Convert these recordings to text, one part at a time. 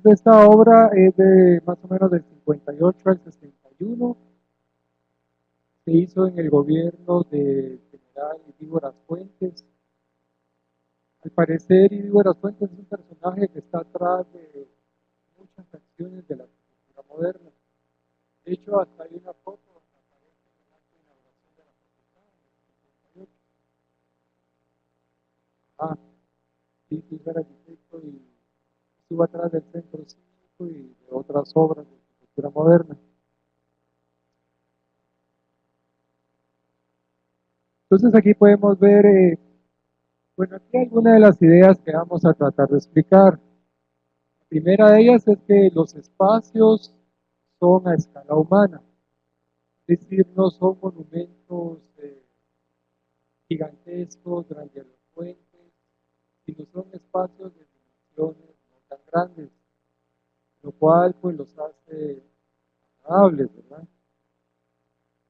de esta obra es de más o menos del 58 al 61. Se hizo en el gobierno del general Ibíboras Fuentes. Al parecer, Ibíboras Fuentes es un personaje que está atrás de muchas canciones de la cultura moderna. De hecho, hasta hay una foto donde aparece en el acto de inauguración de la facultad en el 58. Ah, sí, sí, era arquitecto y estuvo atrás del centro cívico y de otras obras de cultura moderna. Entonces aquí podemos ver, bueno, aquí hay algunas de las ideas que vamos a tratar de explicar. La primera de ellas es que los espacios son a escala humana, es decir, no son monumentos gigantescos, grandilocuentes, sino son espacios de dimensiones no tan grandes, lo cual pues los hace agradables, ¿verdad?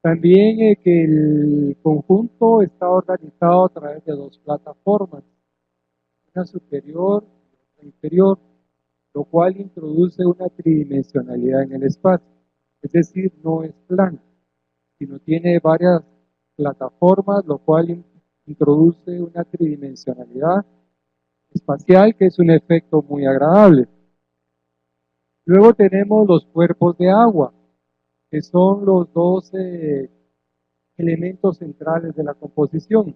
También que el conjunto está organizado a través de dos plataformas, una superior y otra inferior, lo cual introduce una tridimensionalidad en el espacio, es decir, no es plano, sino tiene varias plataformas, lo cual introduce una tridimensionalidad espacial que es un efecto muy agradable. Luego tenemos los cuerpos de agua, que son los dos elementos centrales de la composición,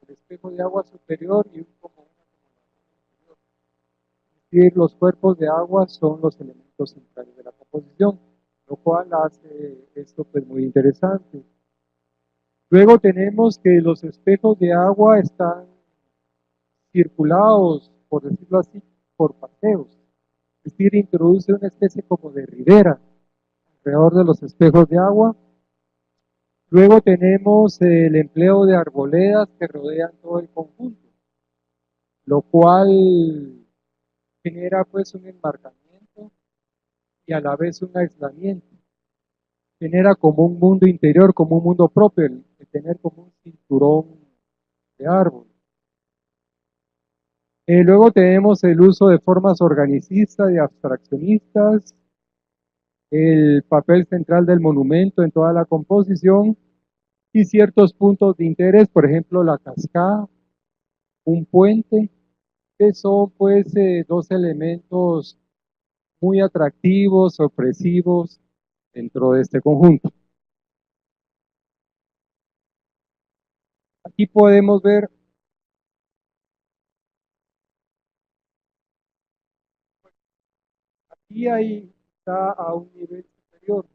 el espejo de agua superior y un como una acumulación inferior. Es decir, los cuerpos de agua son los elementos centrales de la composición, lo cual hace esto pues muy interesante. Luego tenemos que los espejos de agua están circulados, por decirlo así, por paseos. Es decir, introduce una especie como de ribera alrededor de los espejos de agua. Luego tenemos el empleo de arboledas que rodean todo el conjunto, lo cual genera pues un enmarcamiento y a la vez un aislamiento. Genera como un mundo interior, como un mundo propio, el tener como un cinturón de árbol. Luego tenemos el uso de formas organicistas y abstraccionistas, el papel central del monumento en toda la composición y ciertos puntos de interés, por ejemplo la cascada, un puente, que son pues dos elementos muy atractivos, sorpresivos dentro de este conjunto. Aquí podemos ver, aquí ahí está a un nivel superior,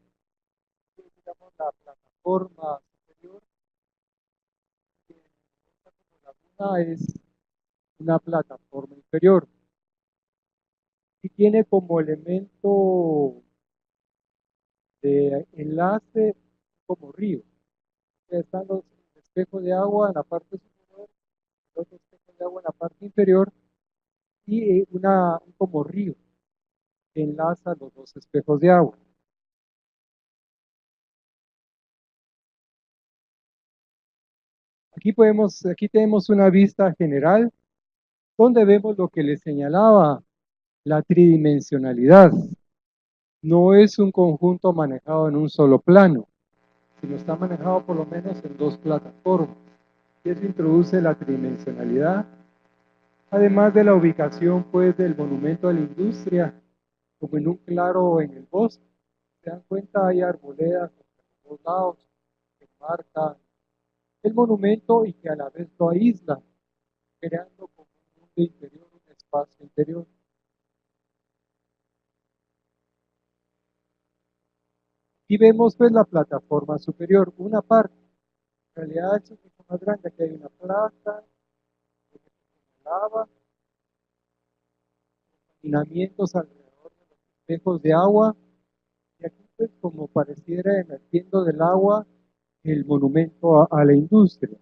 digamos la plataforma superior, que la luna es una plataforma inferior y tiene como elemento de enlace como río. Están los espejos de agua en la parte superior, los espejos de agua en la parte inferior y un como río que enlaza los dos espejos de agua. Aquí tenemos una vista general donde vemos lo que les señalaba, la tridimensionalidad. No es un conjunto manejado en un solo plano, sino está manejado por lo menos en dos plataformas. Y eso introduce la tridimensionalidad, además de la ubicación pues del monumento a la industria, como en un claro en el bosque. Se dan cuenta, hay arboledas por los lados que marcan el monumento y que a la vez lo aíslan, creando como un mundo interior, un espacio interior. Y vemos pues la plataforma superior, una parte. En realidad es mucho más grande, aquí hay una plaza, lava, caminamientos alrededor de los espejos de agua, y aquí pues como pareciera emergiendo del agua el monumento a la industria.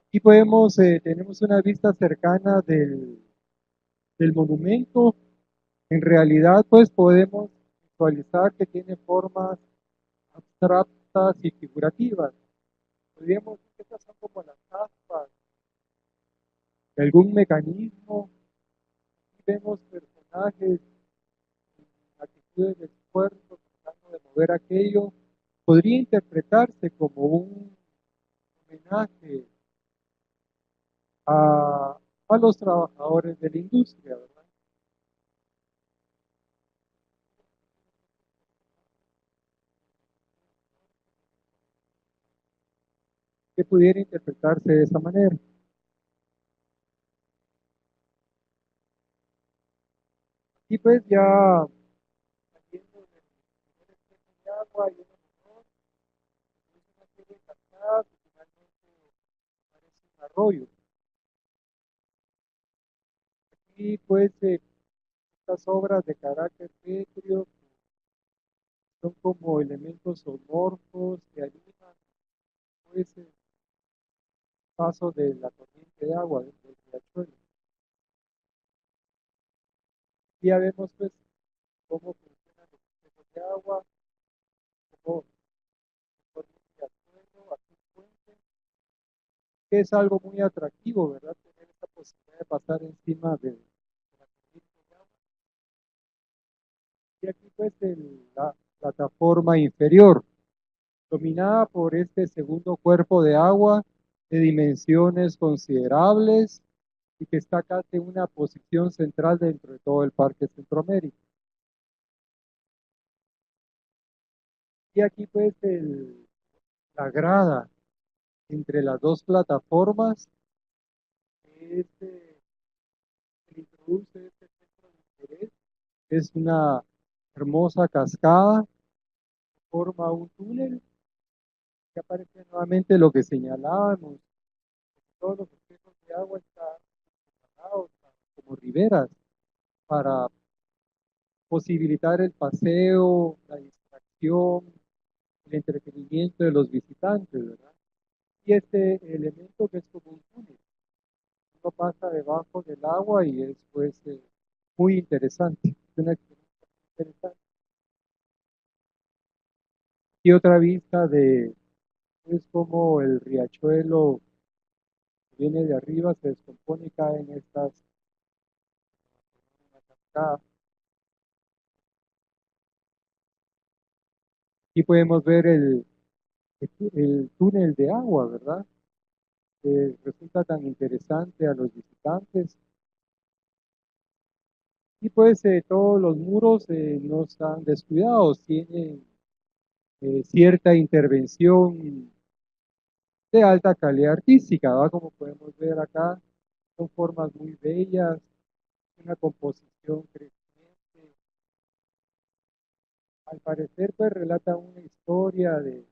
Aquí tenemos una vista cercana del monumento. En realidad pues podemos visualizar que tiene formas abstractas y figurativas. Podríamos decir que estas son como las aspas de algún mecanismo. Aquí vemos personajes en actitudes de esfuerzo, tratando de mover aquello. Podría interpretarse como un homenaje a, a los trabajadores de la industria, ¿verdad? Que pudiera interpretarse de esa manera. Y pues ya saliendo del primer espejo de agua y un motor, es una serie de cascadas y finalmente aparece un arroyo. Y pues estas obras de carácter pétreo son como elementos zoomorfos que ayudan pues el paso de la corriente de agua dentro del riachuelo. Y ya vemos pues cómo funcionan los espejos de agua, cómo se forma un riachuelo, aquí un puente, que es algo muy atractivo, ¿verdad? Tener esta posibilidad de pasar encima de la corriente de agua. Y aquí pues la plataforma inferior, dominada por este segundo cuerpo de agua de dimensiones considerables y que está casi en una posición central dentro de todo el Parque Centroamérica. Y aquí pues la grada entre las dos plataformas se introduce este centro de interés. Es una hermosa cascada que forma un túnel que aparece nuevamente lo que señalábamos. Todos los espejos de agua están separados como riberas para posibilitar el paseo, la distracción, el entretenimiento de los visitantes, ¿verdad? Y este elemento que es como un túnel, uno pasa debajo del agua y es pues muy interesante, es una experiencia muy interesante. Y otra vista de es como el riachuelo que viene de arriba, se descompone y cae en estas cascadas. Aquí podemos ver el túnel de agua, ¿verdad? Que resulta tan interesante a los visitantes. Y pues todos los muros no están descuidados, tienen cierta intervención de alta calidad artística, ¿verdad? Como podemos ver acá, son formas muy bellas, una composición creciente. Al parecer, pues relata una historia de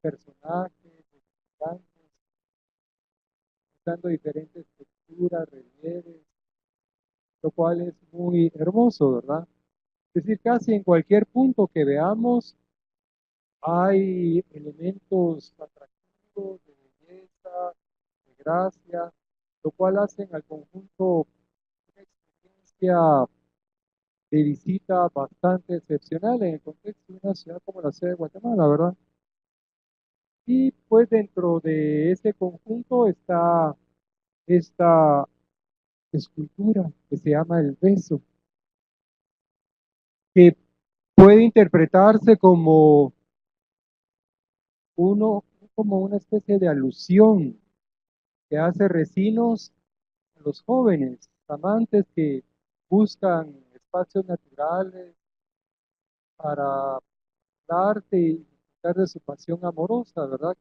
personajes, de visitantes, usando diferentes texturas, relieves, lo cual es muy hermoso, ¿verdad? Es decir, casi en cualquier punto que veamos hay elementos atractivos, de belleza, de gracia, lo cual hacen al conjunto una experiencia de visita bastante excepcional en el contexto de una ciudad como la ciudad de Guatemala, ¿verdad? Y pues dentro de ese conjunto está esta escultura que se llama El Beso, que puede interpretarse como uno, como una especie de alusión que hace Recinos a los jóvenes amantes que buscan espacios naturales para darte y disfrutar de su pasión amorosa, ¿verdad?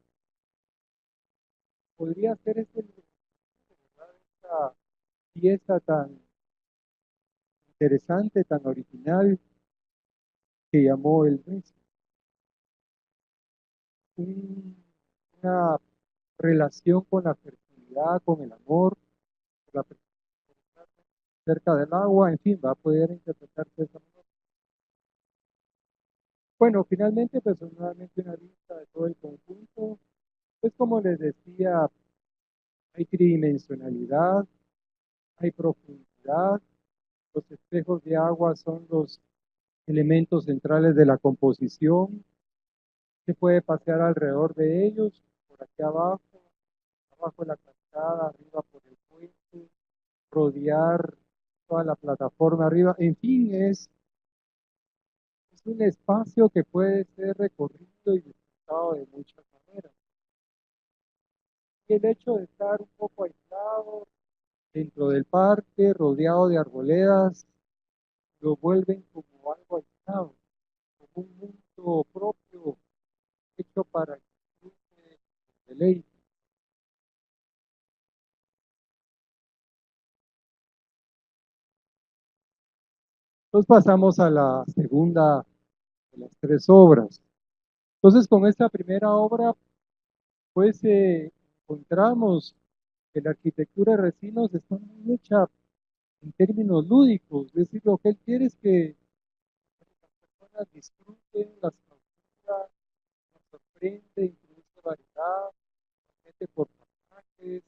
Podría ser este, ¿verdad? Esta pieza tan interesante, tan original que llamó El Beso. Un- una relación con la fertilidad, con el amor, con la fertilidad cerca del agua, en fin, va a poder interpretarse de esa manera. Bueno, finalmente, pues nuevamente una vista de todo el conjunto. Pues como les decía, hay tridimensionalidad, hay profundidad, los espejos de agua son los elementos centrales de la composición, se puede pasear alrededor de ellos, por aquí abajo, abajo de la cascada, arriba por el puente, rodear toda la plataforma arriba. En fin, es un espacio que puede ser recorrido y disfrutado de muchas maneras. Y el hecho de estar un poco aislado dentro del parque, rodeado de arboledas, lo vuelven como algo aislado, como un mundo propio hecho para el disfrute, el deleite. Entonces pasamos a la segunda de las tres obras. Entonces con esta primera obra, pues encontramos que la arquitectura de Recinos está muy hecha en términos lúdicos, es decir, lo que él quiere es que las personas disfruten las culturas, nos sorprende, introduce variedad, mete por pasajes,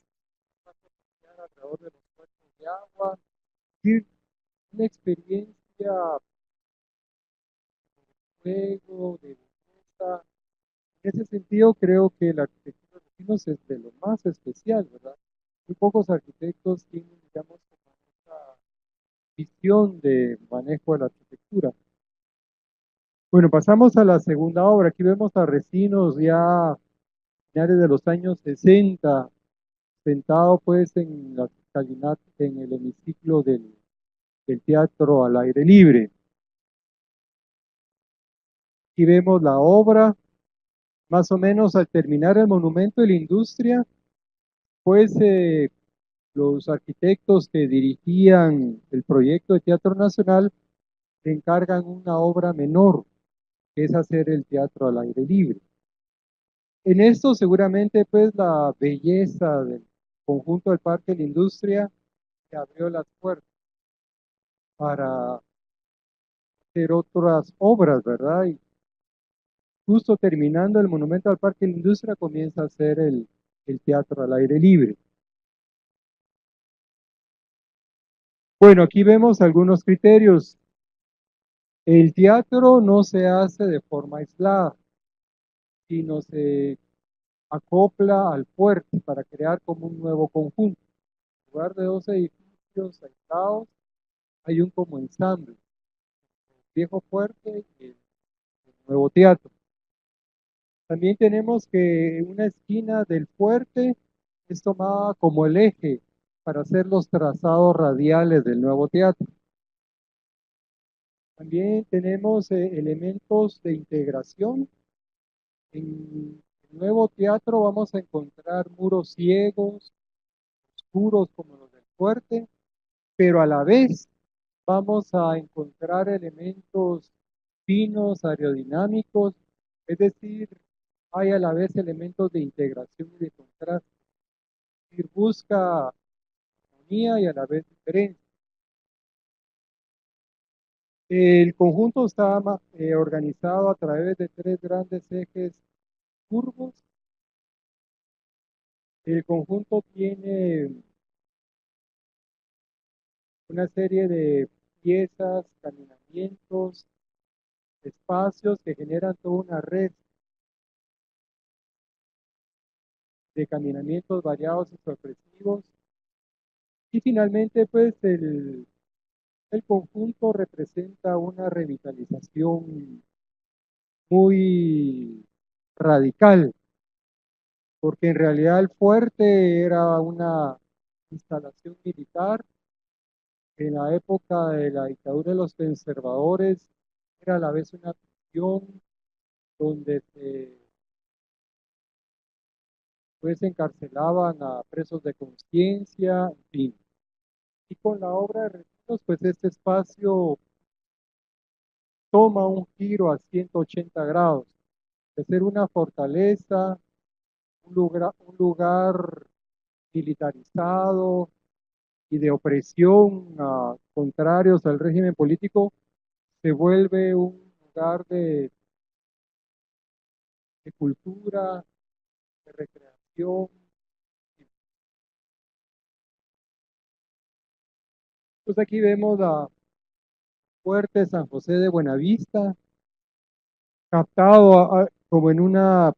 pasa a pasear alrededor de los cuerpos de agua, es decir, una experiencia de juego, de belleza. En ese sentido, creo que la arquitectura de Recinos es de lo más especial, ¿verdad? Muy pocos arquitectos tienen, digamos, como esa visión de manejo de la arquitectura. Bueno, pasamos a la segunda obra. Aquí vemos a Recinos ya finales de los años 60, sentado pues en la escalinata, en el hemiciclo del teatro al aire libre. Aquí vemos la obra, más o menos al terminar el monumento de la industria, pues los arquitectos que dirigían el proyecto de Teatro Nacional le encargan una obra menor, que es hacer el teatro al aire libre. En esto seguramente pues la belleza del conjunto del Parque de la Industria se abrió las puertas para hacer otras obras, ¿verdad? Y justo terminando el monumento al Parque de la Industria comienza a hacer el teatro al aire libre. Bueno, aquí vemos algunos criterios. El teatro no se hace de forma aislada, sino se acopla al fuerte para crear como un nuevo conjunto. En lugar de dos edificios aislados, hay un como ensamble, el viejo fuerte y el nuevo teatro. También tenemos que una esquina del fuerte es tomada como el eje para hacer los trazados radiales del nuevo teatro. También tenemos elementos de integración. En el nuevo teatro vamos a encontrar muros ciegos, oscuros como los del fuerte, pero a la vez vamos a encontrar elementos finos, aerodinámicos, es decir, hay a la vez elementos de integración y de contraste. Es decir, busca armonía y a la vez diferencia. El conjunto está organizado a través de tres grandes ejes curvos. El conjunto tiene una serie de piezas, caminamientos, espacios que generan toda una red de caminamientos variados y sorpresivos. Y finalmente, pues el conjunto representa una revitalización muy radical, porque en realidad el fuerte era una instalación militar. En la época de la dictadura de los conservadores era a la vez una prisión donde pues, se encarcelaban a presos de conciencia, en fin. Y con la obra de Recinos, pues este espacio toma un giro a 180 grados, de ser una fortaleza, un lugar militarizado y de opresión a contrarios al régimen político, se vuelve un lugar de cultura, de recreación. Pues aquí vemos la fuerte San José de Buenavista, captado como en una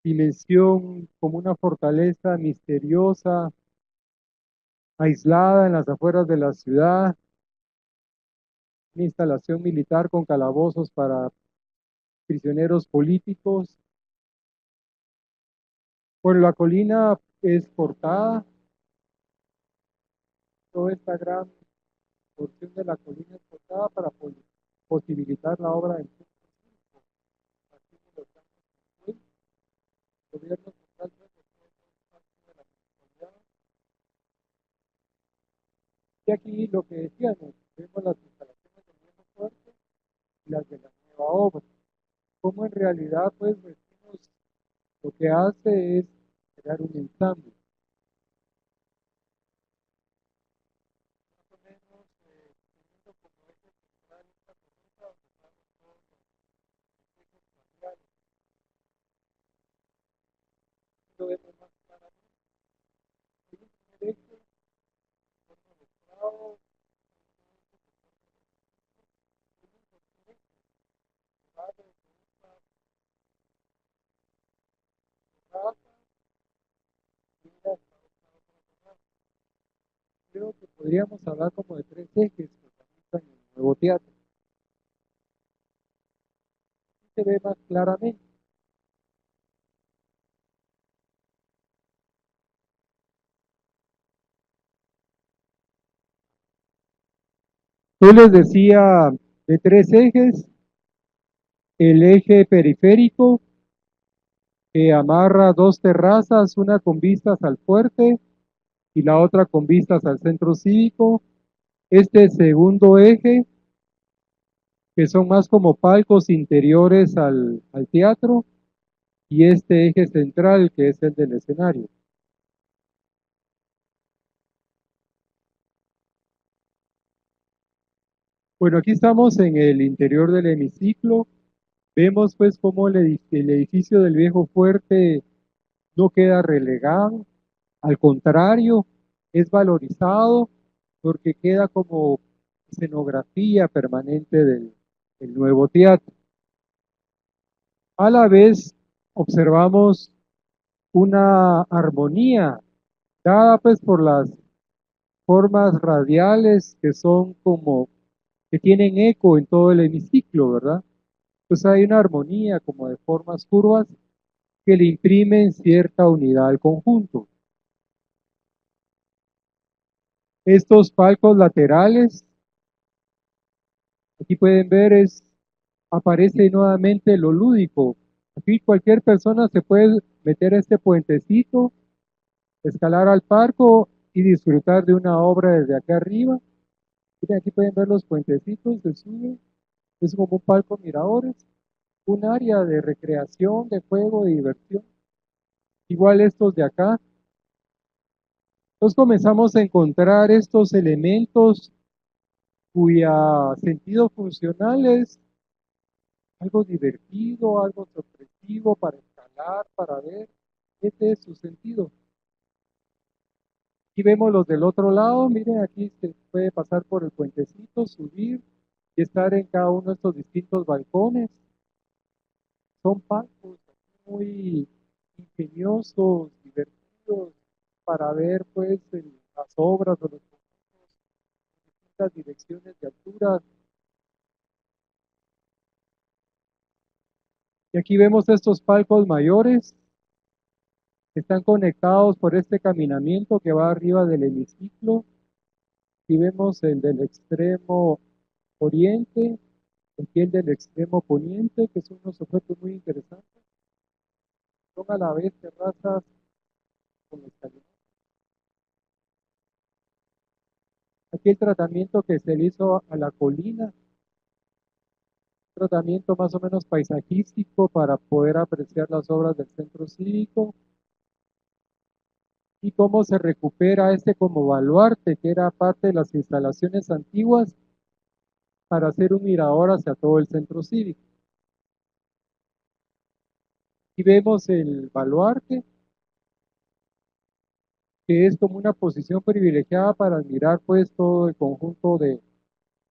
dimensión como una fortaleza misteriosa, aislada en las afueras de la ciudad, una instalación militar con calabozos para prisioneros políticos. Bueno, la colina es cortada, toda esta gran porción de la colina es cortada para posibilitar la obra del centro cívico. Así como lo estamos haciendo, el gobierno central fue parte de la municipalidad. Y aquí lo que decíamos, vemos las instalaciones del viejo puerto y las de la nueva obra. Como en realidad, pues, Vecinos lo que hace es crear un ensamble. Más o menos, teniendo como eje central esta columna donde estamos todos los ejes radiales. Aquí lo vemos más claramente. Hay un primer eje, forma de estrado, y un segundo eje que va desde esta terraza y mira hasta esta otra terraza. Creo que podríamos hablar como de tres ejes que conectan el nuevo teatro. Aquí se ve más claramente. Yo les decía de tres ejes, el eje periférico que amarra dos terrazas, una con vistas al fuerte y la otra con vistas al centro cívico. Este segundo eje, que son más como palcos interiores al teatro, y este eje central, que es el del escenario. Bueno, aquí estamos en el interior del hemiciclo. Vemos pues cómo el edificio del viejo fuerte no queda relegado, al contrario, es valorizado porque queda como escenografía permanente del nuevo teatro. A la vez observamos una armonía dada pues por las formas radiales que son como que tienen eco en todo el hemiciclo, ¿verdad? Pues hay una armonía como de formas curvas que le imprimen cierta unidad al conjunto. Estos palcos laterales, aquí pueden ver, aparece nuevamente lo lúdico. Aquí cualquier persona se puede meter a este puentecito, escalar al parco y disfrutar de una obra desde acá arriba. Miren, aquí pueden ver los puentecitos, se sube, es como un palco miradores, un área de recreación, de juego, de diversión. Igual estos de acá. Entonces comenzamos a encontrar estos elementos cuya sentido funcional es algo divertido, algo sorpresivo para escalar, para ver. Este es su sentido. Y vemos los del otro lado, miren, aquí se puede pasar por el puentecito, subir y estar en cada uno de estos distintos balcones. Son palcos muy ingeniosos, divertidos, para ver pues las obras o los conjuntos en distintas direcciones de altura. Y aquí vemos estos palcos mayores que están conectados por este caminamiento que va arriba del hemiciclo. Y vemos el del extremo oriente, aquí el del extremo poniente, que son unos objetos muy interesantes. Son a la vez terrazas con escaleras. Aquí el tratamiento que se le hizo a la colina, tratamiento más o menos paisajístico para poder apreciar las obras del centro cívico y cómo se recupera este como baluarte que era parte de las instalaciones antiguas para hacer un mirador hacia todo el centro cívico. Y vemos el baluarte, que es como una posición privilegiada para admirar pues todo el conjunto de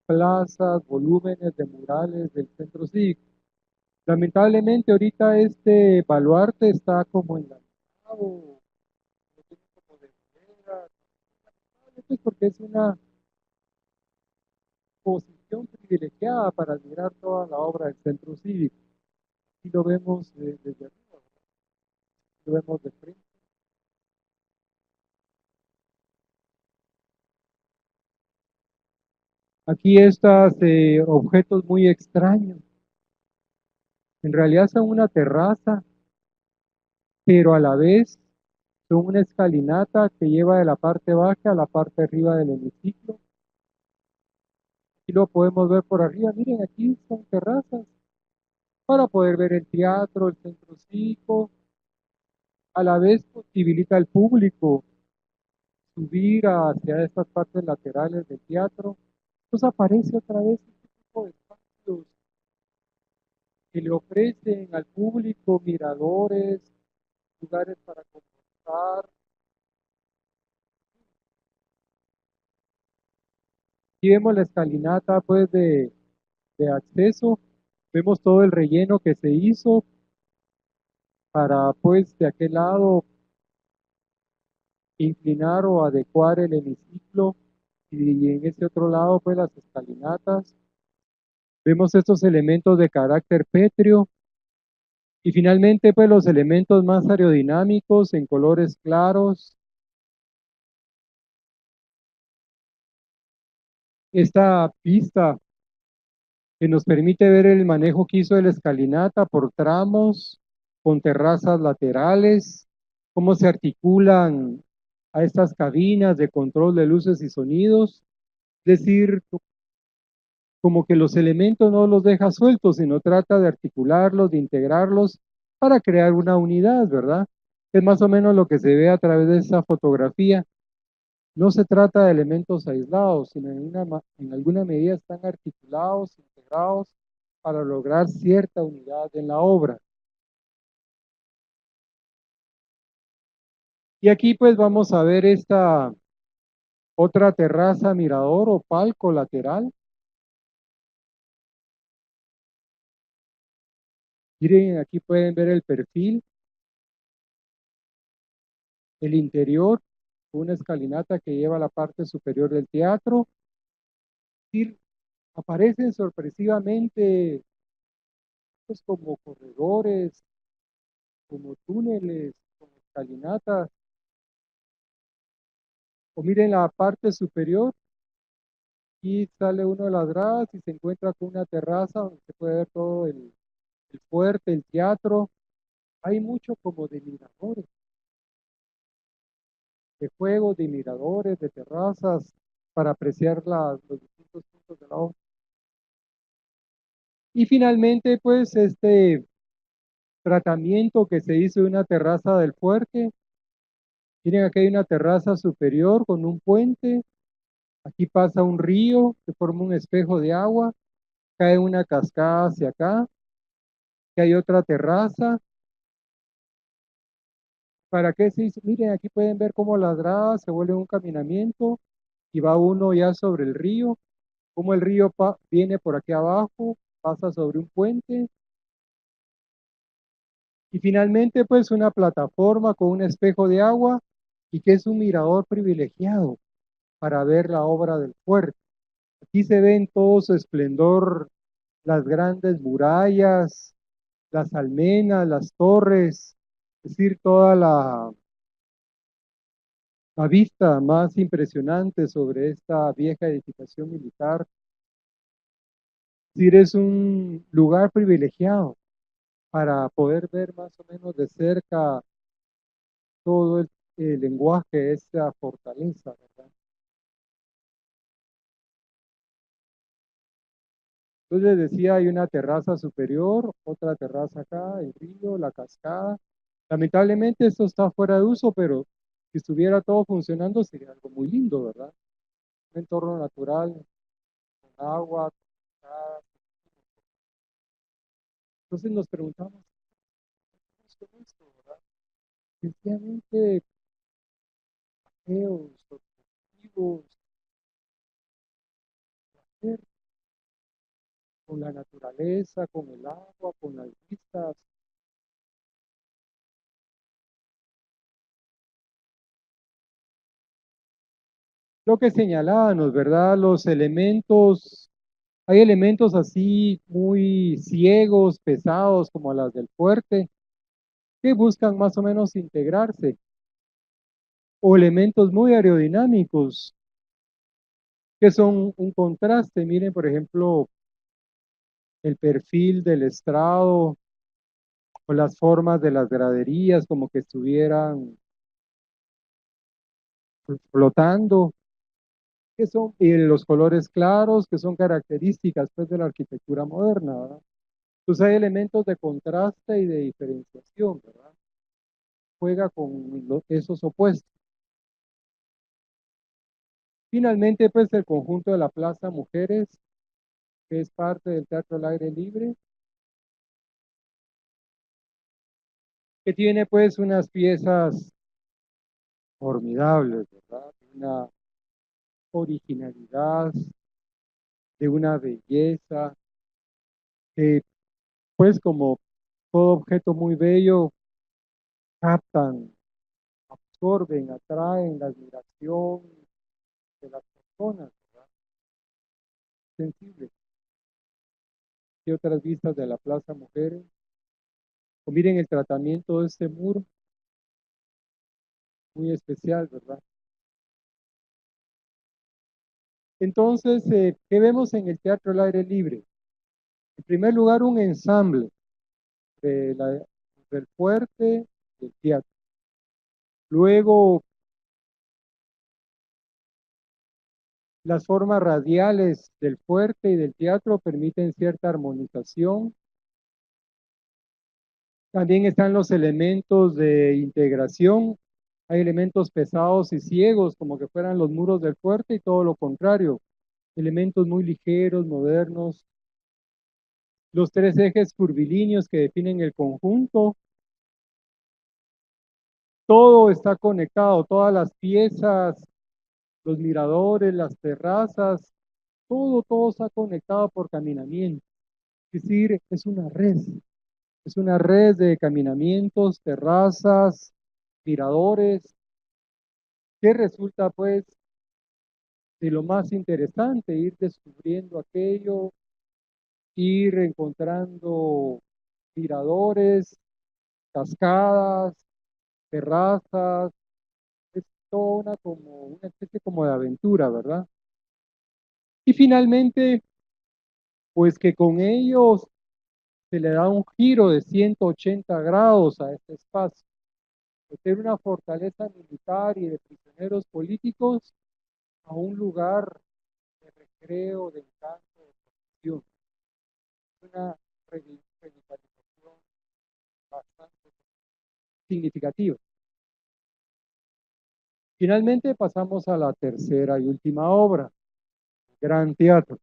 plazas, volúmenes de murales del centro cívico. Lamentablemente ahorita este baluarte está como engañado, lo tiene como de madera, pues porque es una posición privilegiada para admirar toda la obra del centro cívico. Y lo vemos desde arriba, ¿verdad? Lo vemos de frente. Aquí estos objetos muy extraños. En realidad son una terraza, pero a la vez son una escalinata que lleva de la parte baja a la parte arriba del hemiciclo. Y lo podemos ver por arriba. Miren, aquí son terrazas para poder ver el teatro, el centro cívico. A la vez posibilita al público subir hacia estas partes laterales del teatro. Entonces aparece otra vez este tipo de espacios que le ofrecen al público miradores, lugares para conversar. Aquí vemos la escalinata pues de acceso, vemos todo el relleno que se hizo para pues de aquel lado inclinar o adecuar el hemiciclo y en ese otro lado pues las escalinatas. Vemos estos elementos de carácter pétreo y finalmente pues los elementos más aerodinámicos en colores claros. Esta pista que nos permite ver el manejo que hizo de la escalinata por tramos, con terrazas laterales, cómo se articulan a estas cabinas de control de luces y sonidos, es decir, como que los elementos no los deja sueltos, sino trata de articularlos, de integrarlos para crear una unidad, ¿verdad? Es más o menos lo que se ve a través de esa fotografía. No se trata de elementos aislados, sino en alguna medida están articulados, integrados para lograr cierta unidad en la obra. Y aquí pues vamos a ver esta otra terraza mirador o palco lateral. Miren, aquí pueden ver el perfil, el interior, una escalinata que lleva a la parte superior del teatro. Y aparecen sorpresivamente pues, como corredores, como túneles, como escalinatas. O miren la parte superior y sale uno de las gradas y se encuentra con una terraza donde se puede ver todo el fuerte, el teatro. Hay mucho como de miradores, de juegos, de miradores, de terrazas para apreciar los distintos puntos de la obra. Y finalmente, pues, este tratamiento que se hizo de una terraza del fuerte. Miren, aquí hay una terraza superior con un puente. Aquí pasa un río que forma un espejo de agua. Cae una cascada hacia acá. Que hay otra terraza. ¿Para qué se hizo? Miren, aquí pueden ver cómo las gradas se vuelve un caminamiento y va uno ya sobre el río. Cómo el río viene por aquí abajo, pasa sobre un puente. Y finalmente, pues, una plataforma con un espejo de agua y que es un mirador privilegiado para ver la obra del fuerte. Aquí se ve en todo su esplendor las grandes murallas, las almenas, las torres, es decir, toda la vista más impresionante sobre esta vieja edificación militar. Es decir, es un lugar privilegiado para poder ver más o menos de cerca todo el lenguaje de esta fortaleza, ¿verdad? Entonces les decía, hay una terraza superior, otra terraza acá, el río, la cascada. Lamentablemente esto está fuera de uso, pero si estuviera todo funcionando sería algo muy lindo, ¿verdad? Un entorno natural, con agua, con cascadas. Entonces nos preguntamos, ¿qué es con esto, verdad? Sencillamente, feos, objetivos, placer. con la naturaleza, con el agua, con las vistas. Lo que señalábamos, ¿verdad? Los elementos, hay elementos así muy ciegos, pesados, como las del fuerte, que buscan más o menos integrarse, o elementos muy aerodinámicos, que son un contraste. Miren, por ejemplo, el perfil del estrado o las formas de las graderías, como que estuvieran flotando, que son, y los colores claros, que son características pues, de la arquitectura moderna, ¿verdad? Entonces hay elementos de contraste y de diferenciación, ¿verdad? Juega con esos opuestos. Finalmente, pues el conjunto de la Plaza Mujeres, que es parte del Teatro al Aire Libre, que tiene pues unas piezas formidables, ¿verdad? Una originalidad, de una belleza, que pues como todo objeto muy bello, captan, absorben, atraen la admiración de las personas, ¿verdad? Sensibles. Y otras vistas de la Plaza Mujeres. O miren el tratamiento de este muro, muy especial, ¿verdad? Entonces, ¿qué vemos en el teatro al aire libre? En primer lugar, un ensamble de del fuerte del teatro. Luego, las formas radiales del fuerte y del teatro permiten cierta armonización. También están los elementos de integración. Hay elementos pesados y ciegos, como que fueran los muros del fuerte, y todo lo contrario, elementos muy ligeros, modernos. Los tres ejes curvilíneos que definen el conjunto, todo está conectado, todas las piezas, los miradores, las terrazas, todo está conectado por caminamiento. Es decir, es una red de caminamientos, terrazas, miradores, que resulta pues de lo más interesante, ir descubriendo aquello, ir encontrando miradores, cascadas, terrazas, es toda una como una especie como de aventura, ¿verdad? Y finalmente, pues que con ellos se le da un giro de 180 grados a este espacio, de ser una fortaleza militar y de prisioneros políticos a un lugar de recreo, de encanto, de protección. Una revitalización bastante significativa. Finalmente pasamos a la tercera y última obra, Gran Teatro.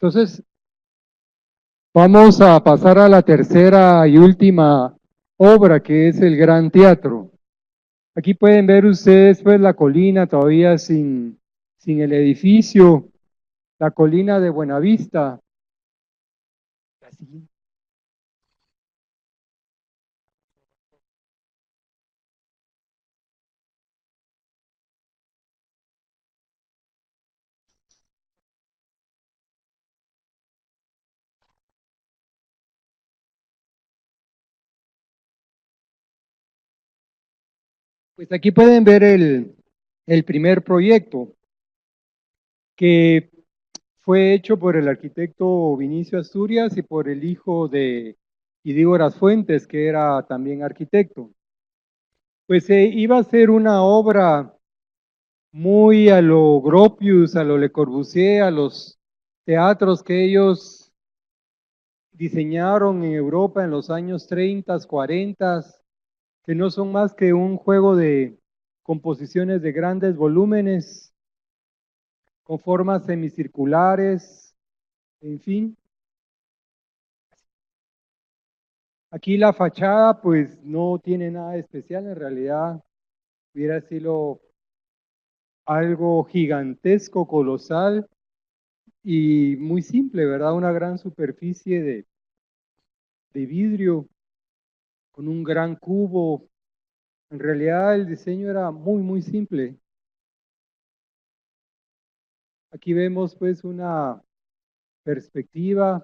Entonces, vamos a pasar a la tercera y última obra, que es el Gran Teatro. Aquí pueden ver ustedes pues la colina todavía sin el edificio, la colina de Buenavista. Así. Pues aquí pueden ver el primer proyecto que fue hecho por el arquitecto Vinicio Asturias y por el hijo de Idígoras Fuentes, que era también arquitecto. Pues iba a ser una obra muy a lo Gropius, a lo Le Corbusier, a los teatros que ellos diseñaron en Europa en los años 30, 40, que no son más que un juego de composiciones de grandes volúmenes, con formas semicirculares, en fin. Aquí la fachada pues no tiene nada de especial, en realidad hubiera sido algo gigantesco, colosal y muy simple, ¿verdad? Una gran superficie de vidrio con un gran cubo. En realidad el diseño era muy simple. Aquí vemos pues una perspectiva,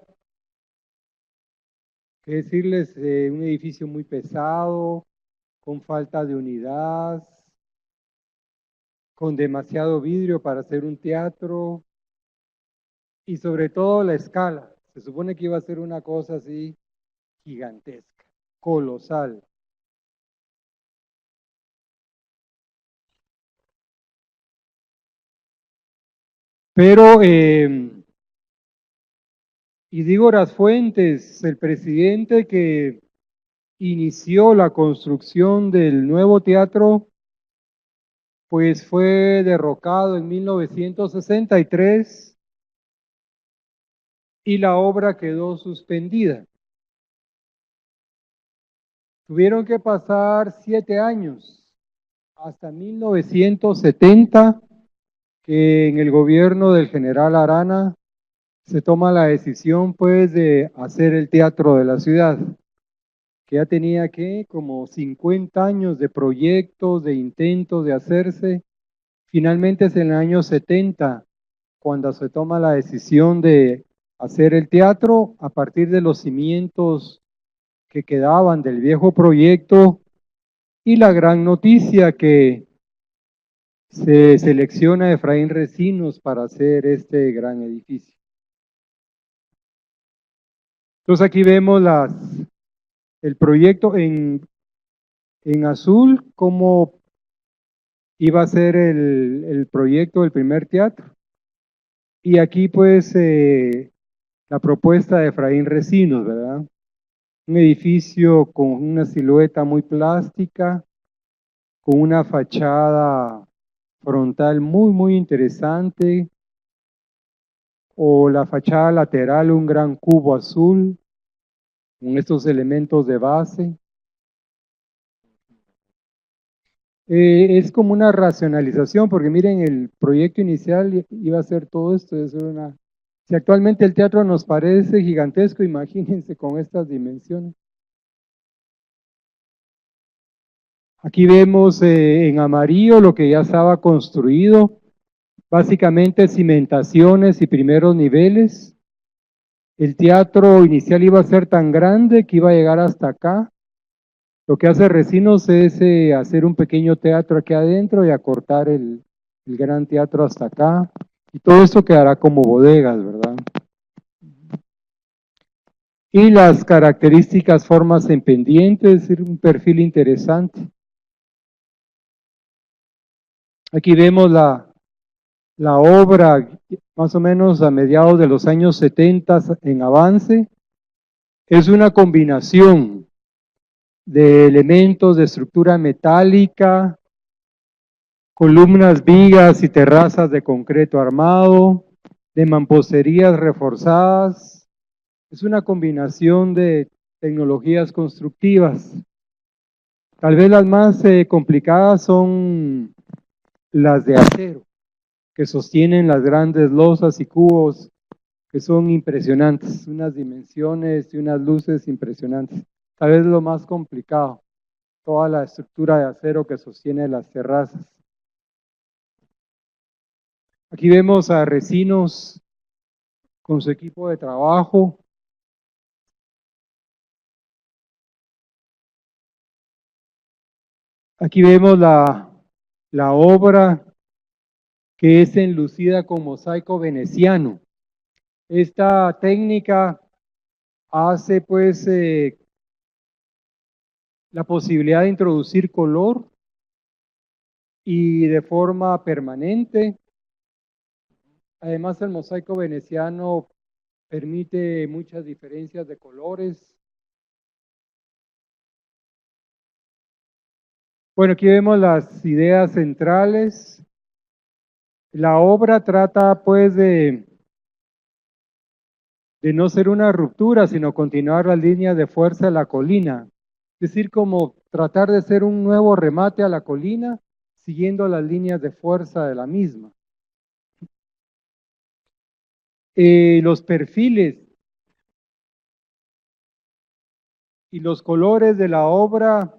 que decirles, un edificio muy pesado, con falta de unidad, con demasiado vidrio para hacer un teatro y sobre todo la escala. Se supone que iba a ser una cosa así gigantesca, colosal. Pero Idígoras Fuentes, el presidente que inició la construcción del nuevo teatro, pues fue derrocado en 1963 y la obra quedó suspendida. Tuvieron que pasar 7 años, hasta 1970, que en el gobierno del general Arana se toma la decisión pues de hacer el teatro de la ciudad, que ya tenía que como 50 años de proyectos, de intentos de hacerse. Finalmente es en el año 70 cuando se toma la decisión de hacer el teatro a partir de los cimientos que quedaban del viejo proyecto y la gran noticia que se selecciona a Efraín Recinos para hacer este gran edificio. Entonces aquí vemos el proyecto en azul, cómo iba a ser el proyecto del primer teatro. Y aquí pues la propuesta de Efraín Recinos, ¿verdad? Un edificio con una silueta muy plástica, con una fachada frontal muy interesante, o la fachada lateral, un gran cubo azul, con estos elementos de base. Es como una racionalización, porque miren, el proyecto inicial iba a ser todo esto, si actualmente el teatro nos parece gigantesco, imagínense con estas dimensiones. Aquí vemos en amarillo lo que ya estaba construido, básicamente cimentaciones y primeros niveles. El teatro inicial iba a ser tan grande que iba a llegar hasta acá. Lo que hace Recinos es hacer un pequeño teatro aquí adentro y acortar el gran teatro hasta acá. Y todo esto quedará como bodegas, ¿verdad? Y las características, formas en pendiente, es decir, un perfil interesante. Aquí vemos la obra más o menos a mediados de los años 70 en avance. Es una combinación de elementos de estructura metálica, columnas, vigas y terrazas de concreto armado, de mamposterías reforzadas. Es una combinación de tecnologías constructivas. Tal vez las más complicadas son las de acero, que sostienen las grandes losas y cubos, que son impresionantes, unas dimensiones y unas luces impresionantes. Tal vez lo más complicado, toda la estructura de acero que sostiene las terrazas. Aquí vemos a Resinos con su equipo de trabajo. Aquí vemos la obra que es enlucida con mosaico veneciano. Esta técnica hace pues la posibilidad de introducir color y de forma permanente. Además, el mosaico veneciano permite muchas diferencias de colores. Bueno, aquí vemos las ideas centrales. La obra trata pues de no ser una ruptura, sino continuar las líneas de fuerza de la colina. Es decir, como tratar de ser un nuevo remate a la colina, siguiendo las líneas de fuerza de la misma. Los perfiles y los colores de la obra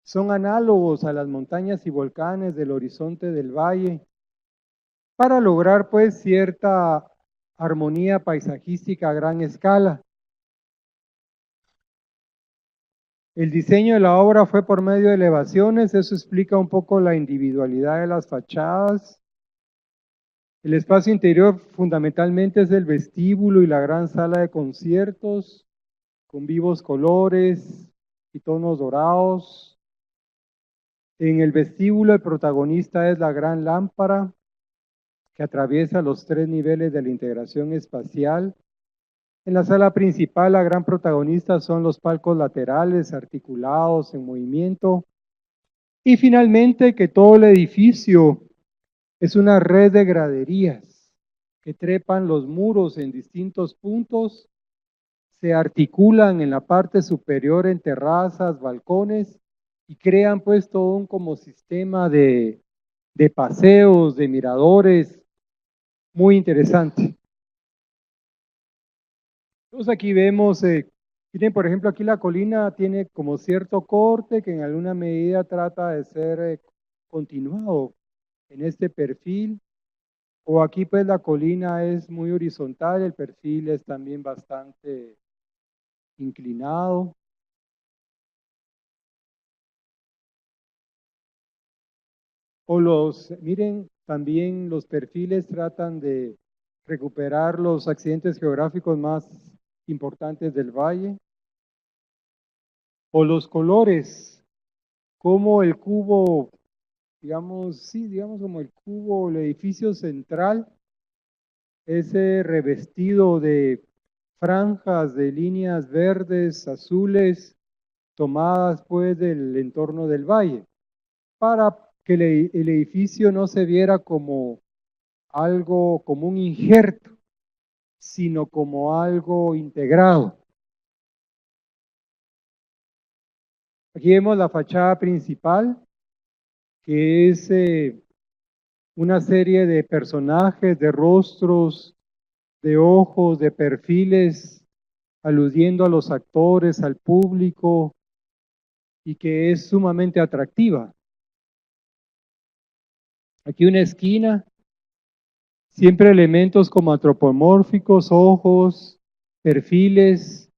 son análogos a las montañas y volcanes del horizonte del valle, para lograr pues cierta armonía paisajística a gran escala. El diseño de la obra fue por medio de elevaciones, eso explica un poco la individualidad de las fachadas. El espacio interior fundamentalmente es el vestíbulo y la gran sala de conciertos, con vivos colores y tonos dorados. En el vestíbulo el protagonista es la gran lámpara que atraviesa los 3 niveles de la integración espacial. En la sala principal la gran protagonista son los palcos laterales articulados en movimiento. Y finalmente que todo el edificio es una red de graderías que trepan los muros en distintos puntos, se articulan en la parte superior en terrazas, balcones y crean pues todo un como sistema de paseos, de miradores, muy interesante. Entonces aquí vemos, miren por ejemplo aquí la colina tiene como cierto corte que en alguna medida trata de ser continuado en este perfil. O aquí pues la colina es muy horizontal, el perfil es también bastante inclinado. Miren, también los perfiles tratan de recuperar los accidentes geográficos más importantes del valle. O los colores, como el cubo, digamos, sí, digamos como el cubo, el edificio central, ese revestido de franjas de líneas verdes, azules, tomadas pues del entorno del valle, para que el edificio no se viera como algo, como un injerto, sino como algo integrado. Aquí vemos la fachada principal, que es una serie de personajes, de rostros, de ojos, de perfiles, aludiendo a los actores, al público, y que es sumamente atractiva. Aquí una esquina, siempre elementos como antropomórficos, ojos, perfiles.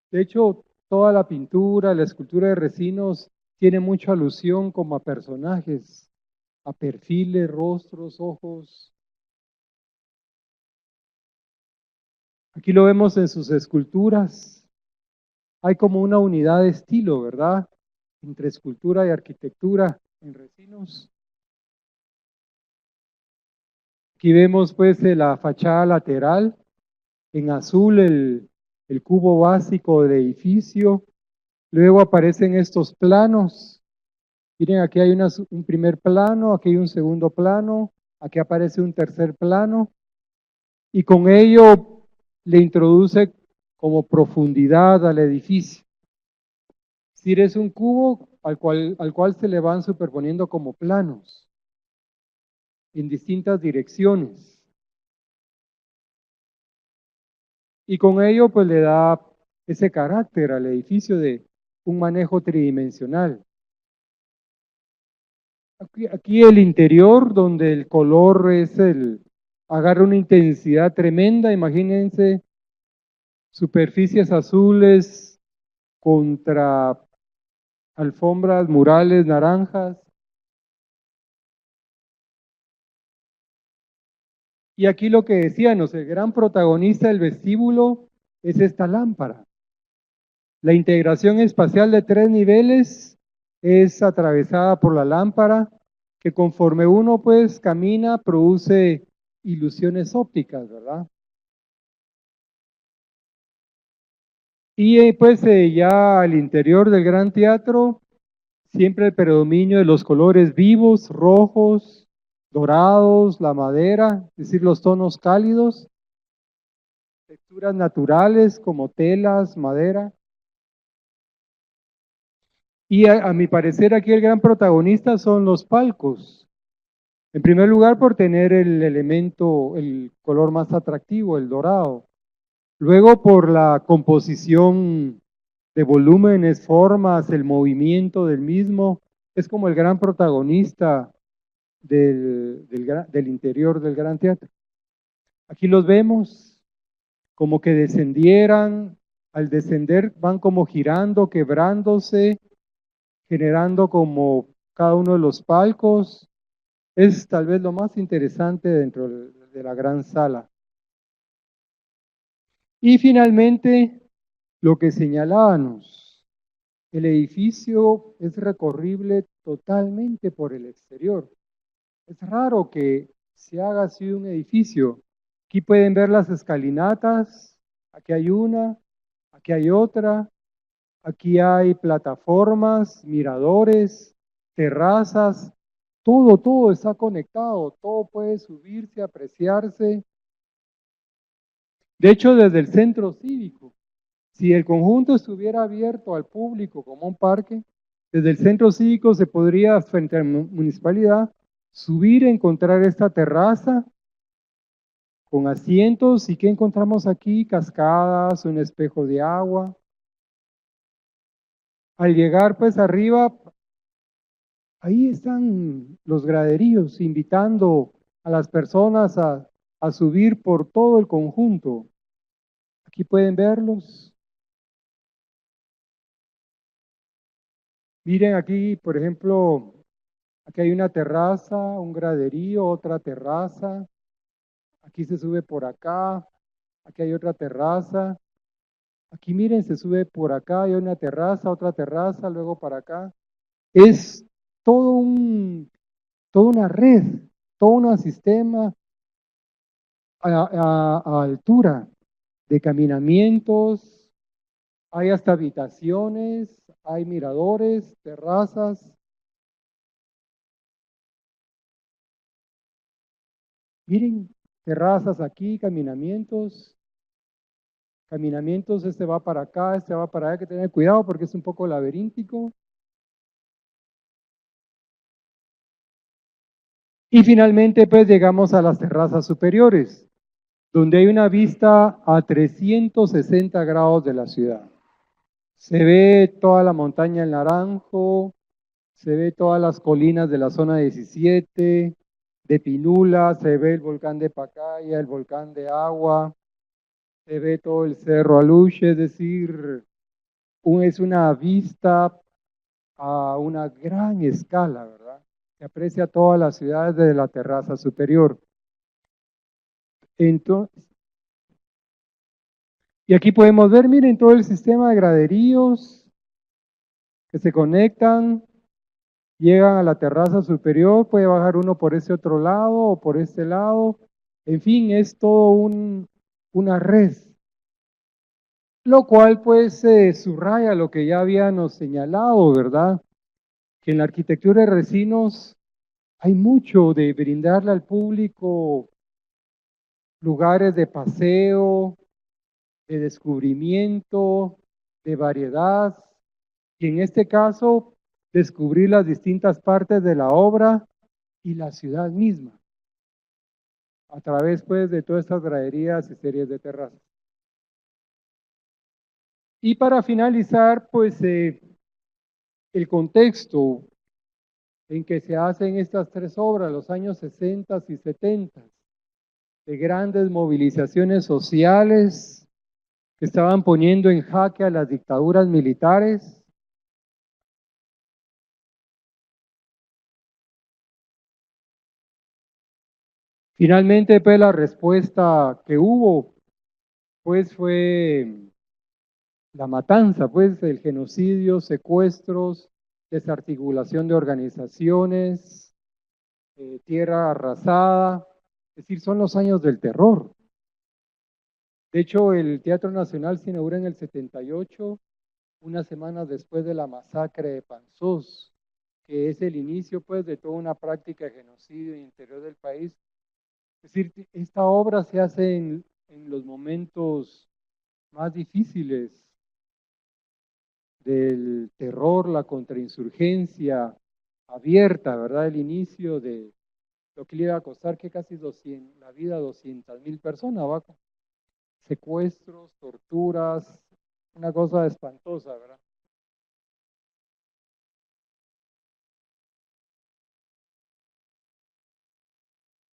De hecho, toda la pintura, la escultura de Resinos tiene mucha alusión como a personajes, a perfiles, rostros, ojos. Aquí lo vemos en sus esculturas. Hay como una unidad de estilo, ¿verdad? Entre escultura y arquitectura en Resinos. Aquí vemos pues la fachada lateral, en azul el cubo básico del edificio. Luego aparecen estos planos. Miren, aquí hay un primer plano, aquí hay un segundo plano, Aquí aparece un tercer plano y con ello le introduce como profundidad al edificio. Es decir, es un cubo al cual se le van superponiendo como planos en distintas direcciones. Y con ello pues le da ese carácter al edificio de un manejo tridimensional. Aquí el interior, donde el color agarra una intensidad tremenda, imagínense superficies azules contra alfombras, murales, naranjas. Y aquí lo que decíamos, el gran protagonista del vestíbulo es esta lámpara. La integración espacial de 3 niveles es atravesada por la lámpara, que conforme uno pues camina produce ilusiones ópticas, ¿verdad? Y pues ya al interior del Gran Teatro, siempre el predominio de los colores vivos, rojos, dorados, la madera, es decir, los tonos cálidos, texturas naturales como telas, madera. Y a mi parecer aquí el gran protagonista son los palcos. En primer lugar por tener el elemento, el color más atractivo, el dorado. Luego por la composición de volúmenes, formas, el movimiento del mismo. Es como el gran protagonista del interior del Gran Teatro. Aquí los vemos como que descendieran, al descender van como girando, quebrándose, generando como cada uno de los palcos. Es tal vez lo más interesante dentro de la gran sala. Y finalmente, lo que señalábamos, el edificio es recorrible totalmente por el exterior. Es raro que se haga así un edificio. Aquí pueden ver las escalinatas, aquí hay una, aquí hay otra, aquí hay plataformas, miradores, terrazas, todo está conectado, todo puede subirse, apreciarse. De hecho, desde el centro cívico, si el conjunto estuviera abierto al público como un parque, desde el centro cívico se podría, frente a la municipalidad, subir, encontrar esta terraza con asientos. ¿Y qué encontramos aquí? Cascadas, un espejo de agua. Al llegar pues arriba, ahí están los graderíos invitando a las personas a subir por todo el conjunto. Aquí pueden verlos. Miren aquí, por ejemplo, aquí hay una terraza, un graderío, otra terraza. Aquí se sube por acá. Aquí hay otra terraza. Aquí miren, se sube por acá, hay una terraza, otra terraza, luego para acá. Es todo toda una red, todo un sistema a altura de caminamientos, hay hasta habitaciones, hay miradores, terrazas. Miren, terrazas aquí, caminamientos, este va para acá, este va para allá, hay que tener cuidado porque es un poco laberíntico. Y finalmente pues llegamos a las terrazas superiores, donde hay una vista a 360 grados de la ciudad. Se ve toda la montaña del Naranjo, se ve todas las colinas de la zona 17, de Pinula, se ve el volcán de Pacaya, el volcán de Agua, se ve todo el Cerro Aluche, es decir, es una vista a una gran escala, ¿verdad? Se aprecia toda la ciudad desde la terraza superior. Entonces, y aquí podemos ver, miren, todo el sistema de graderíos que se conectan, llegan a la terraza superior, puede bajar uno por ese otro lado o por este lado. En fin, es todo una red, lo cual pues subraya lo que ya habíamos señalado, ¿verdad? Que en la arquitectura de Recinos Hay mucho de brindarle al público lugares de paseo, de descubrimiento, de variedad, y en este caso, descubrir las distintas partes de la obra y la ciudad misma, a través pues de todas estas graderías y series de terrazas. Y para finalizar, pues el contexto en que se hacen estas tres obras, los años 60 y 70, de grandes movilizaciones sociales que estaban poniendo en jaque a las dictaduras militares. Finalmente, pues la respuesta que hubo, pues fue la matanza, pues el genocidio, secuestros, desarticulación de organizaciones, tierra arrasada, es decir, son los años del terror. De hecho, el Teatro Nacional se inaugura en el 78, unas semanas después de la masacre de Panzós, que es el inicio pues de toda una práctica de genocidio en el interior del país. Es decir, esta obra se hace en los momentos más difíciles del terror, la contrainsurgencia abierta, ¿verdad? El inicio de lo que le iba a costar que casi 200, la vida a 200,000 personas, ¿va? Secuestros, torturas, una cosa espantosa, ¿verdad?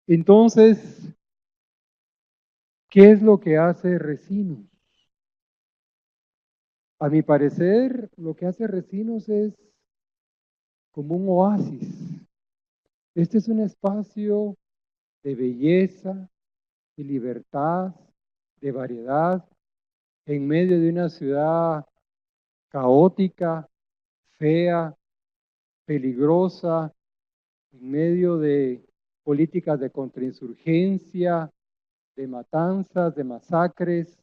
Entonces, ¿qué es lo que hace Resinos? A mi parecer, lo que hace Resinos es como un oasis. Este es un espacio de belleza, de libertad, de variedad, en medio de una ciudad caótica, fea, peligrosa, en medio de políticas de contrainsurgencia, de matanzas, de masacres.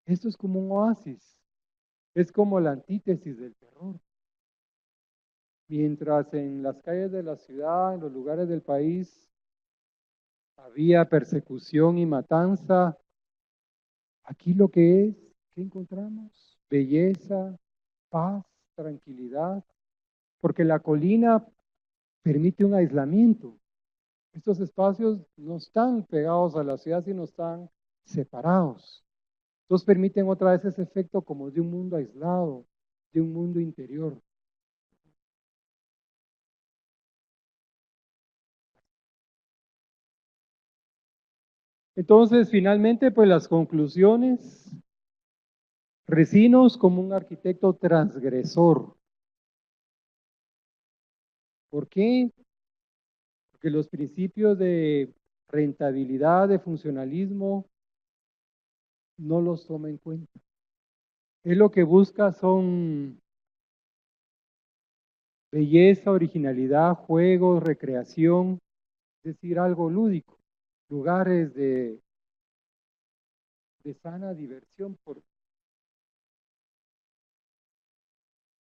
Esto es como un oasis, es como la antítesis del terror. Mientras en las calles de la ciudad, en los lugares del país, había persecución y matanza, aquí lo que es, ¿qué encontramos? Belleza, paz, tranquilidad, porque la colina permite un aislamiento. Estos espacios no están pegados a la ciudad, sino están separados. Entonces permiten otra vez ese efecto como de un mundo aislado, de un mundo interior. Entonces, finalmente, pues las conclusiones, Resinos como un arquitecto transgresor. ¿Por qué? Porque los principios de rentabilidad, de funcionalismo, no los toma en cuenta. Él lo que busca son belleza, originalidad, juegos, recreación, es decir, algo lúdico, lugares de sana diversión. Por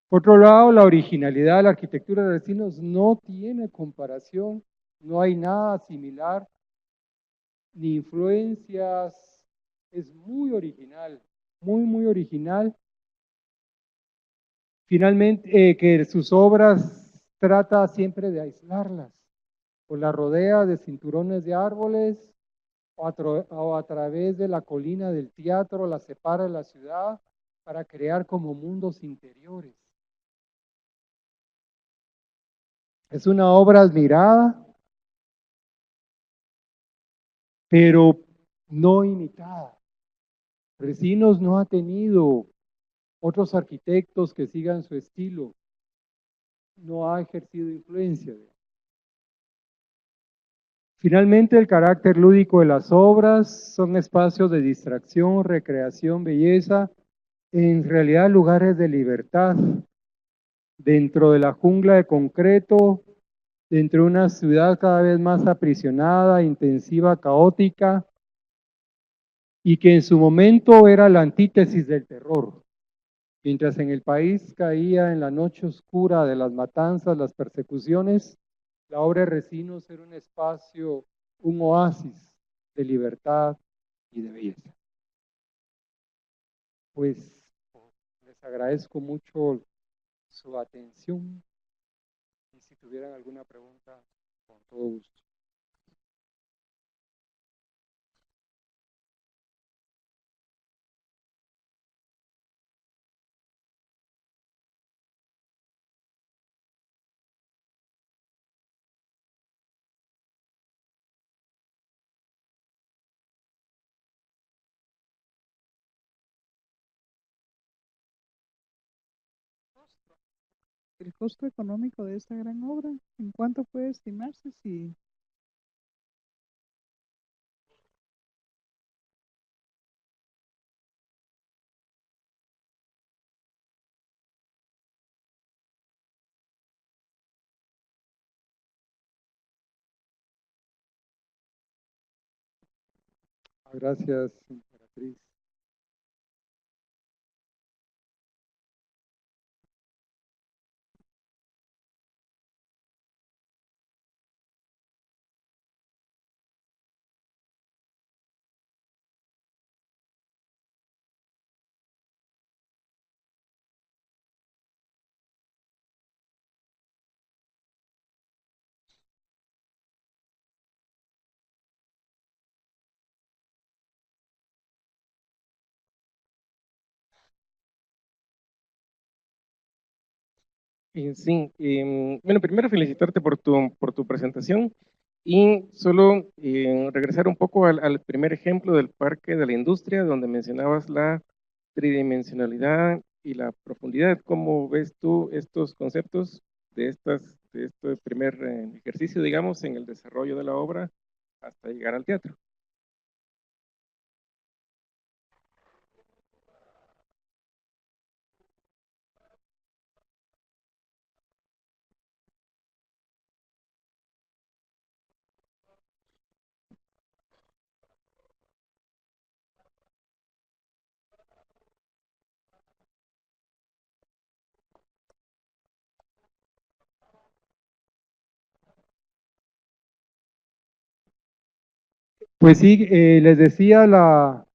otro lado, la originalidad de la arquitectura de Resinos no tiene comparación, no hay nada similar, ni influencias, es muy original, muy original. Finalmente, que sus obras trata siempre de aislarlas, o la rodea de cinturones de árboles, o a través de la colina del teatro, la separa de la ciudad para crear como mundos interiores. Es una obra admirada, pero no imitada. Resinos no ha tenido otros arquitectos que sigan su estilo, no ha ejercido influencia. Finalmente, el carácter lúdico de las obras son espacios de distracción, recreación, belleza, en realidad lugares de libertad, dentro de la jungla de concreto, dentro de una ciudad cada vez más aprisionada, intensiva, caótica, y que en su momento era la antítesis del terror. Mientras en el país caía en la noche oscura de las matanzas, las persecuciones, la obra de Recinos era un espacio, un oasis de libertad y de belleza. Pues les agradezco mucho su atención y si tuvieran alguna pregunta, con todo gusto. El costo económico de esta gran obra, ¿en cuánto puede estimarse? Si Gracias, Emperatriz. Sí, bueno, primero felicitarte por tu presentación y solo regresar un poco al primer ejemplo del parque de la industria, donde mencionabas la tridimensionalidad y la profundidad. ¿Cómo ves tú estos conceptos de este primer ejercicio, digamos, en el desarrollo de la obra hasta llegar al teatro? Pues sí, les decía, la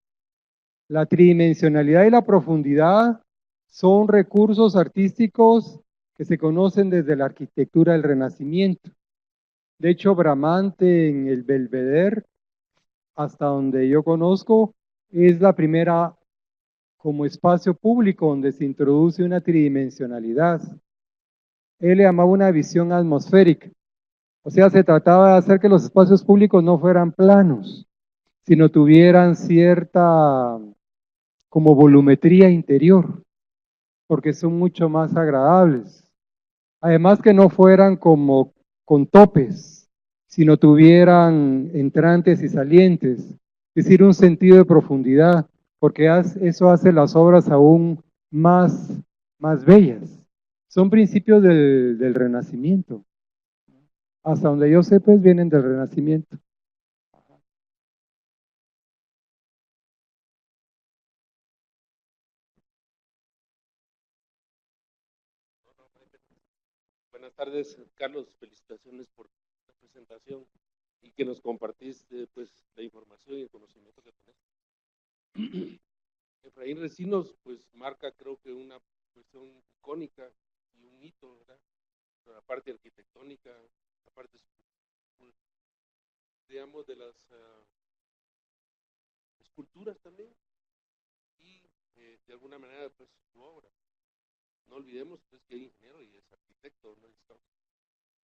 tridimensionalidad y la profundidad son recursos artísticos que se conocen desde la arquitectura del Renacimiento. De hecho, Bramante en el Belvedere, hasta donde yo conozco, es la primera como espacio público donde se introduce una tridimensionalidad. Él le llamaba una visión atmosférica. O sea, se trataba de hacer que los espacios públicos no fueran planos, sino tuvieran cierta como volumetría interior, porque son mucho más agradables. Además que no fueran como con topes, sino tuvieran entrantes y salientes, es decir, un sentido de profundidad, porque eso hace las obras aún más, más bellas. Son principios del Renacimiento. Hasta donde yo sé, pues vienen del Renacimiento. Buenas tardes, Carlos. Felicitaciones por la presentación y que nos compartiste pues, la información y el conocimiento que tenés. Efraín Recinos pues marca creo que una cuestión icónica y un hito, ¿verdad? La parte arquitectónica, la parte digamos de las esculturas también y de alguna manera pues su obra. No olvidemos pues que es ingeniero y es arquitecto, ¿no?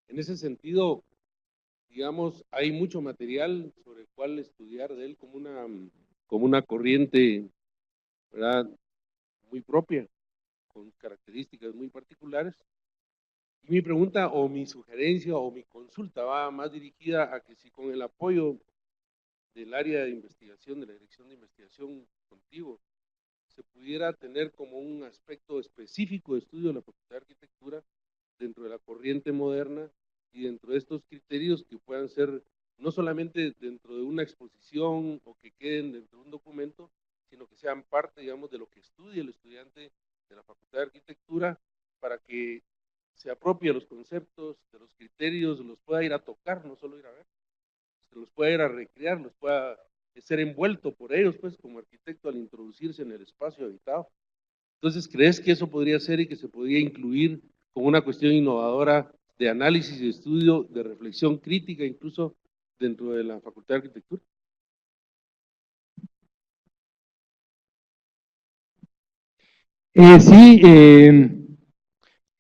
En ese sentido, digamos, hay mucho material sobre el cual estudiar de él como una corriente, ¿verdad? Muy propia, con características muy particulares. Y mi pregunta o mi sugerencia o mi consulta va más dirigida a que si con el apoyo del área de investigación, de la dirección de investigación contigo, se pudiera tener como un aspecto específico de estudio de la Facultad de Arquitectura dentro de la corriente moderna y dentro de estos criterios que puedan ser no solamente dentro de una exposición o que queden dentro de un documento, sino que sean parte, digamos, de lo que estudia el estudiante de la Facultad de Arquitectura para que se apropie de los conceptos, de los criterios, los pueda ir a tocar, no solo ir a ver, se los pueda ir a recrear, los pueda ser envuelto por ellos, pues, como arquitecto al introducirse en el espacio habitado. Entonces, ¿crees que eso podría ser y que se podría incluir como una cuestión innovadora de análisis y estudio, de reflexión crítica, incluso dentro de la Facultad de Arquitectura? Sí,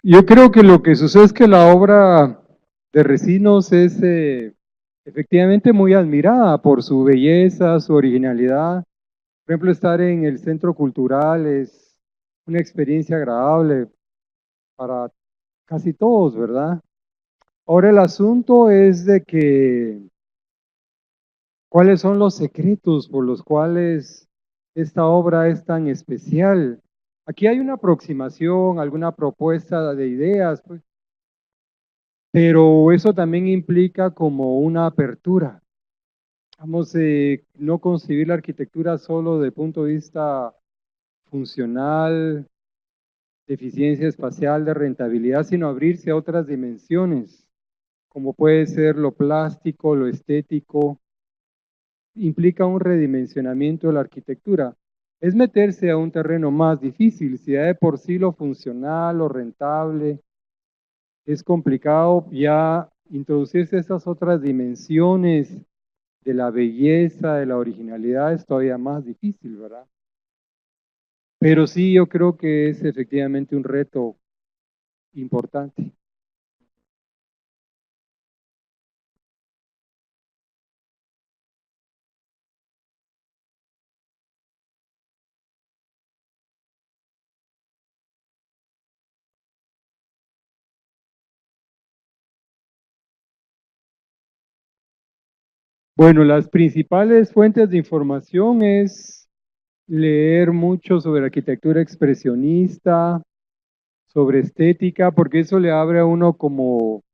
yo creo que lo que sucede es que la obra de Resinos es efectivamente muy admirada por su belleza, su originalidad. Por ejemplo, estar en el centro cultural es una experiencia agradable para casi todos, ¿verdad? Ahora el asunto es de que, ¿cuáles son los secretos por los cuales esta obra es tan especial? Aquí hay una aproximación, alguna propuesta de ideas, pues, pero eso también implica como una apertura. Vamos, no concebir la arquitectura solo desde el punto de vista funcional, de eficiencia espacial, de rentabilidad, sino abrirse a otras dimensiones, como puede ser lo plástico, lo estético, implica un redimensionamiento de la arquitectura. Es meterse a un terreno más difícil, si ya de por sí lo funcional, lo rentable, es complicado, ya introducirse estas otras dimensiones de la belleza, de la originalidad, es todavía más difícil, ¿verdad? Pero sí, yo creo que es efectivamente un reto importante. Bueno, las principales fuentes de información es leer mucho sobre arquitectura expresionista, sobre estética, porque eso le abre a uno como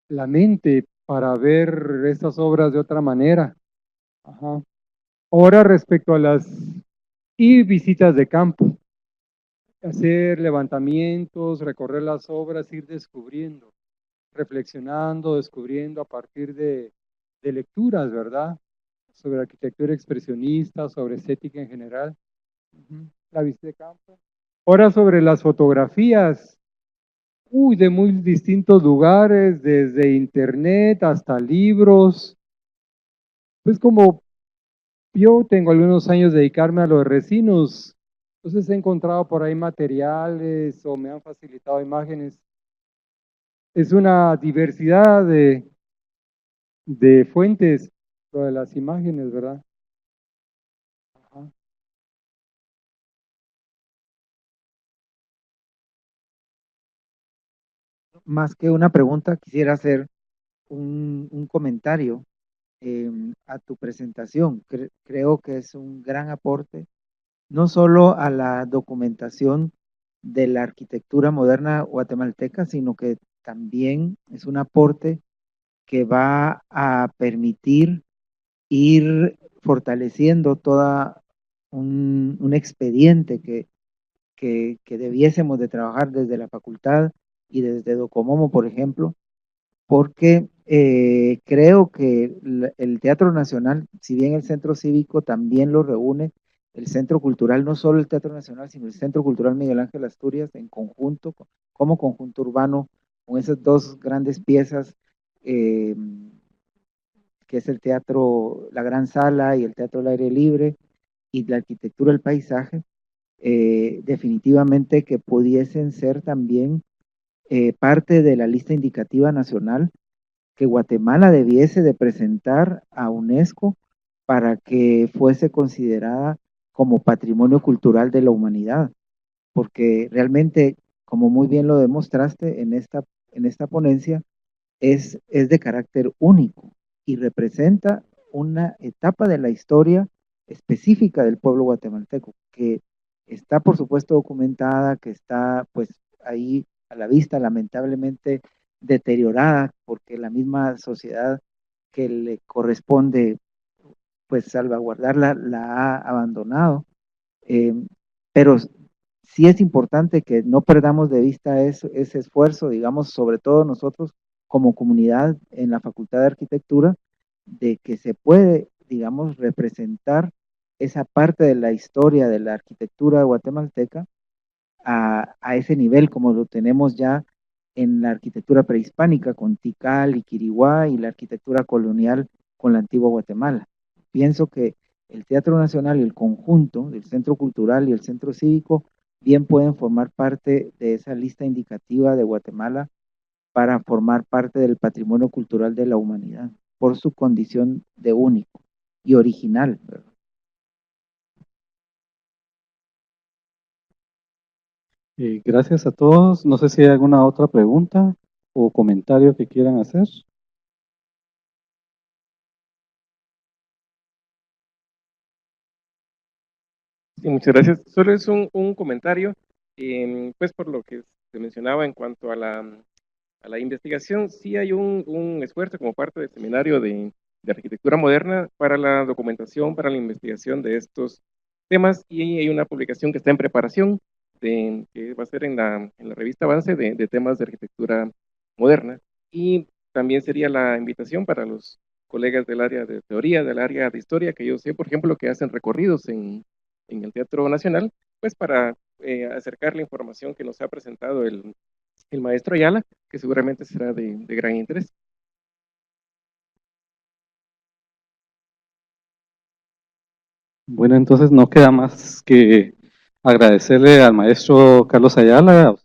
la mente para ver estas obras de otra manera. Ajá. Ahora respecto a las visitas de campo, hacer levantamientos, recorrer las obras, ir descubriendo, reflexionando, descubriendo a partir de lecturas, ¿verdad? Sobre arquitectura expresionista, sobre estética en general. La visita de campo. Ahora sobre las fotografías, de muy distintos lugares, desde internet hasta libros. Pues como yo tengo algunos años de dedicarme a los resinos, entonces he encontrado por ahí materiales o me han facilitado imágenes. Es una diversidad de fuentes, lo de las imágenes, ¿verdad? Ajá. Más que una pregunta, quisiera hacer un comentario a tu presentación. Creo que es un gran aporte, no solo a la documentación de la arquitectura moderna guatemalteca, sino que también es un aporte que va a permitir ir fortaleciendo toda un expediente que debiésemos de trabajar desde la facultad y desde Docomomo, por ejemplo, porque creo que el Teatro Nacional, si bien el Centro Cívico también lo reúne, el Centro Cultural, no solo el Teatro Nacional, sino el Centro Cultural Miguel Ángel Asturias en conjunto, como conjunto urbano, con esas dos grandes piezas, eh, que es el Teatro La Gran Sala y el Teatro al Aire Libre, y la arquitectura del paisaje, definitivamente que pudiesen ser también parte de la lista indicativa nacional que Guatemala debiese de presentar a UNESCO para que fuese considerada como patrimonio cultural de la humanidad, porque realmente, como muy bien lo demostraste en esta ponencia, es de carácter único y representa una etapa de la historia específica del pueblo guatemalteco, que está por supuesto documentada, que está pues ahí a la vista, lamentablemente deteriorada, porque la misma sociedad que le corresponde pues salvaguardarla la ha abandonado, eh, pero sí es importante que no perdamos de vista ese esfuerzo, digamos, sobre todo nosotros como comunidad en la Facultad de Arquitectura, de que se puede, digamos, representar esa parte de la historia de la arquitectura guatemalteca a ese nivel como lo tenemos ya en la arquitectura prehispánica con Tikal y Quiriguá y la arquitectura colonial con la antigua Guatemala. Pienso que el Teatro Nacional y el conjunto del Centro Cultural y el Centro Cívico bien pueden formar parte de esa lista indicativa de Guatemala para formar parte del patrimonio cultural de la humanidad por su condición de único y original, ¿verdad? Gracias a todos. No sé si hay alguna otra pregunta o comentario que quieran hacer. Sí, muchas gracias. Solo es un comentario, pues por lo que se mencionaba en cuanto a la investigación, sí hay un esfuerzo como parte del seminario de arquitectura moderna para la documentación, para la investigación de estos temas, y hay una publicación que está en preparación, que va a ser en la revista Avance de temas de arquitectura moderna, y también sería la invitación para los colegas del área de teoría, del área de historia, que yo sé, por ejemplo, que hacen recorridos en el Teatro Nacional, pues para acercar la información que nos ha presentado el maestro Ayala, que seguramente será de gran interés. Bueno, entonces no queda más que agradecerle al maestro Carlos Ayala,